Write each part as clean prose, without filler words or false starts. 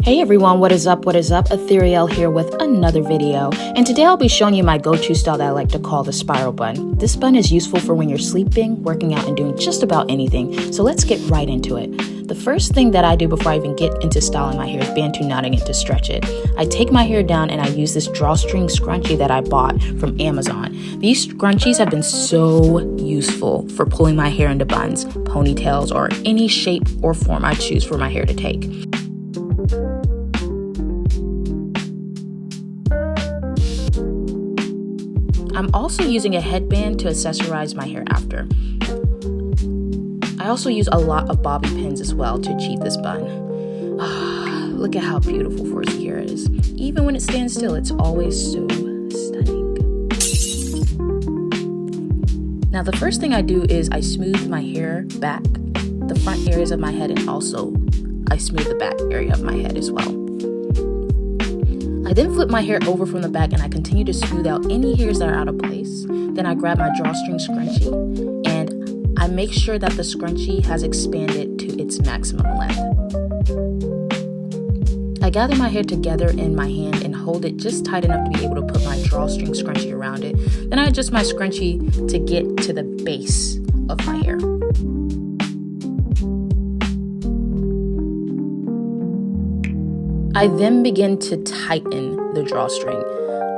Hey everyone, what is up? Ethereal here with another video. And today I'll be showing you my go-to style that I like to call the spiral bun. This bun is useful for when you're sleeping, working out, and doing just about anything. So let's get right into it. The first thing that I do before I even get into styling my hair is bantu knotting it to stretch it. I take my hair down and I use this drawstring scrunchie that I bought from Amazon. These scrunchies have been so useful for pulling my hair into buns, ponytails, or any shape or form I choose for my hair to take. I'm also using a headband to accessorize my hair after. I also use a lot of bobby pins as well to achieve this bun. Look at how beautiful 4Z hair is. Even when it stands still, it's always so stunning. Now the first thing I do is I smooth my hair back, the front areas of my head, and also I smooth the back area of my head as well. I then flip my hair over from the back and I continue to smooth out any hairs that are out of place. Then I grab my drawstring scrunchie and I make sure that the scrunchie has expanded to its maximum length. I gather my hair together in my hand and hold it just tight enough to be able to put my drawstring scrunchie around it. Then I adjust my scrunchie to get to the base of my hair. I then begin to tighten the drawstring.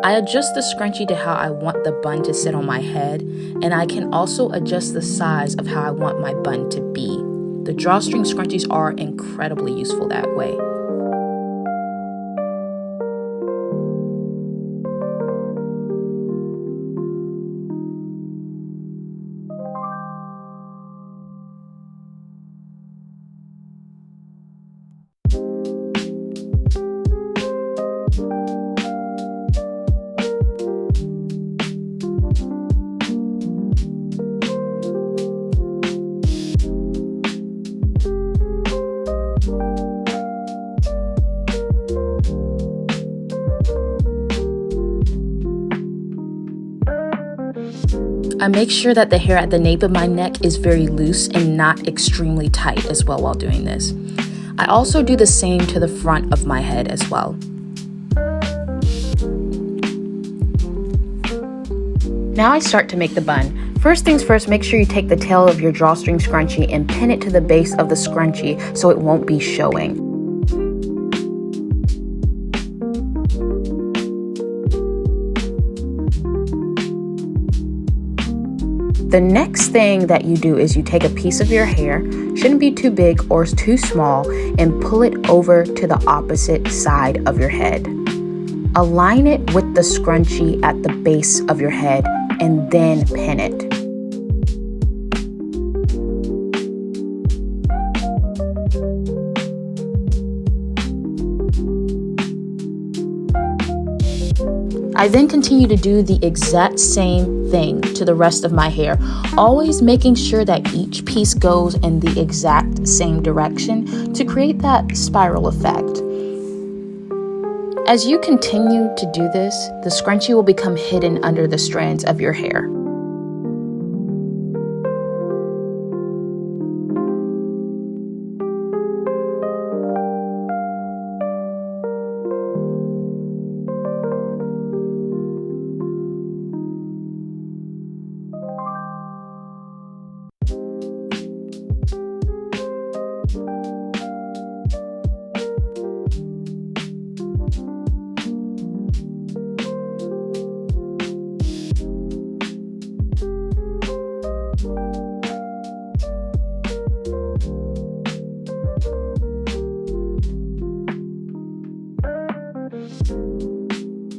I adjust the scrunchie to how I want the bun to sit on my head, and I can also adjust the size of how I want my bun to be. The drawstring scrunchies are incredibly useful that way. I make sure that the hair at the nape of my neck is very loose and not extremely tight as well while doing this. I also do the same to the front of my head as well. Now I start to make the bun. First things first, make sure you take the tail of your drawstring scrunchie and pin it to the base of the scrunchie so it won't be showing. The next thing that you do is you take a piece of your hair, shouldn't be too big or too small, and pull it over to the opposite side of your head. Align it with the scrunchie at the base of your head and then pin it. I then continue to do the exact same thing to the rest of my hair, always making sure that each piece goes in the exact same direction to create that spiral effect. As you continue to do this, the scrunchie will become hidden under the strands of your hair.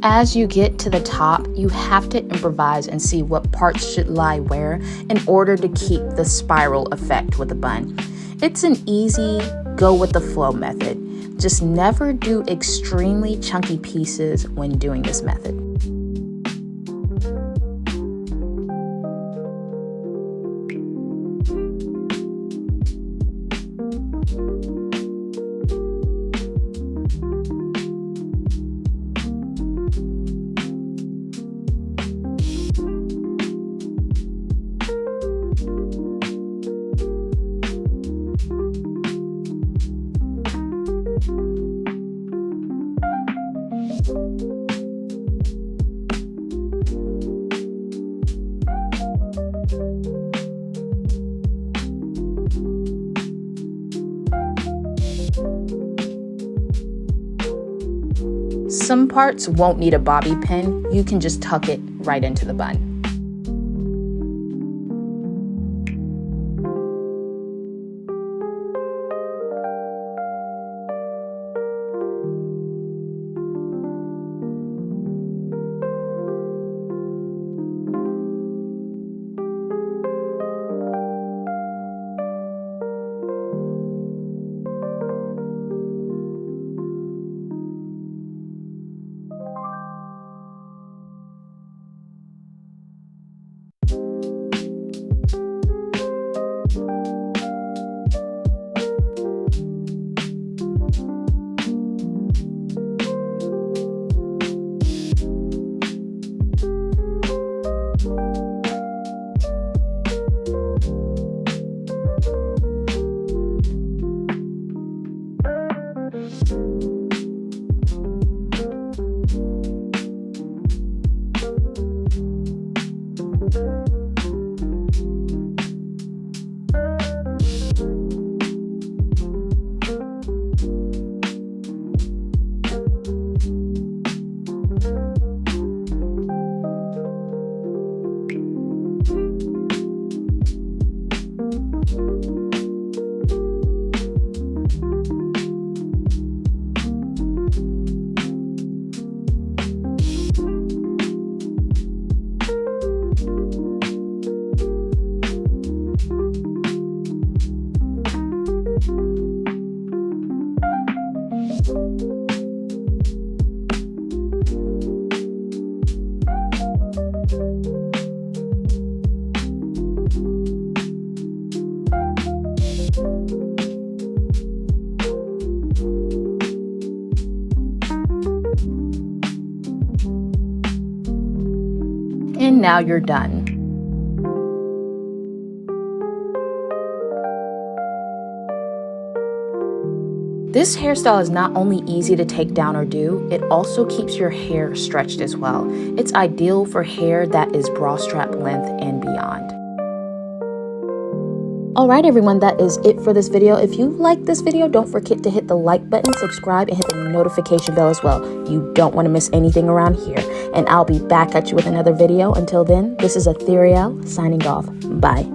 As you get to the top, you have to improvise and see what parts should lie where in order to keep the spiral effect with the bun. It's an easy go with the flow method. Just never do extremely chunky pieces when doing this method. some parts won't need a bobby pin. You can just tuck it right into the bun. And now you're done. This hairstyle is not only easy to take down or do, it also keeps your hair stretched as well. It's ideal for hair that is bra strap length and beyond. Alright everyone, that is it for this video. If you like this video, don't forget to hit the like button, subscribe, and hit the notification bell as well. You don't want to miss anything around here. And I'll be back at you with another video. Until then, this is Ethereal signing off. Bye.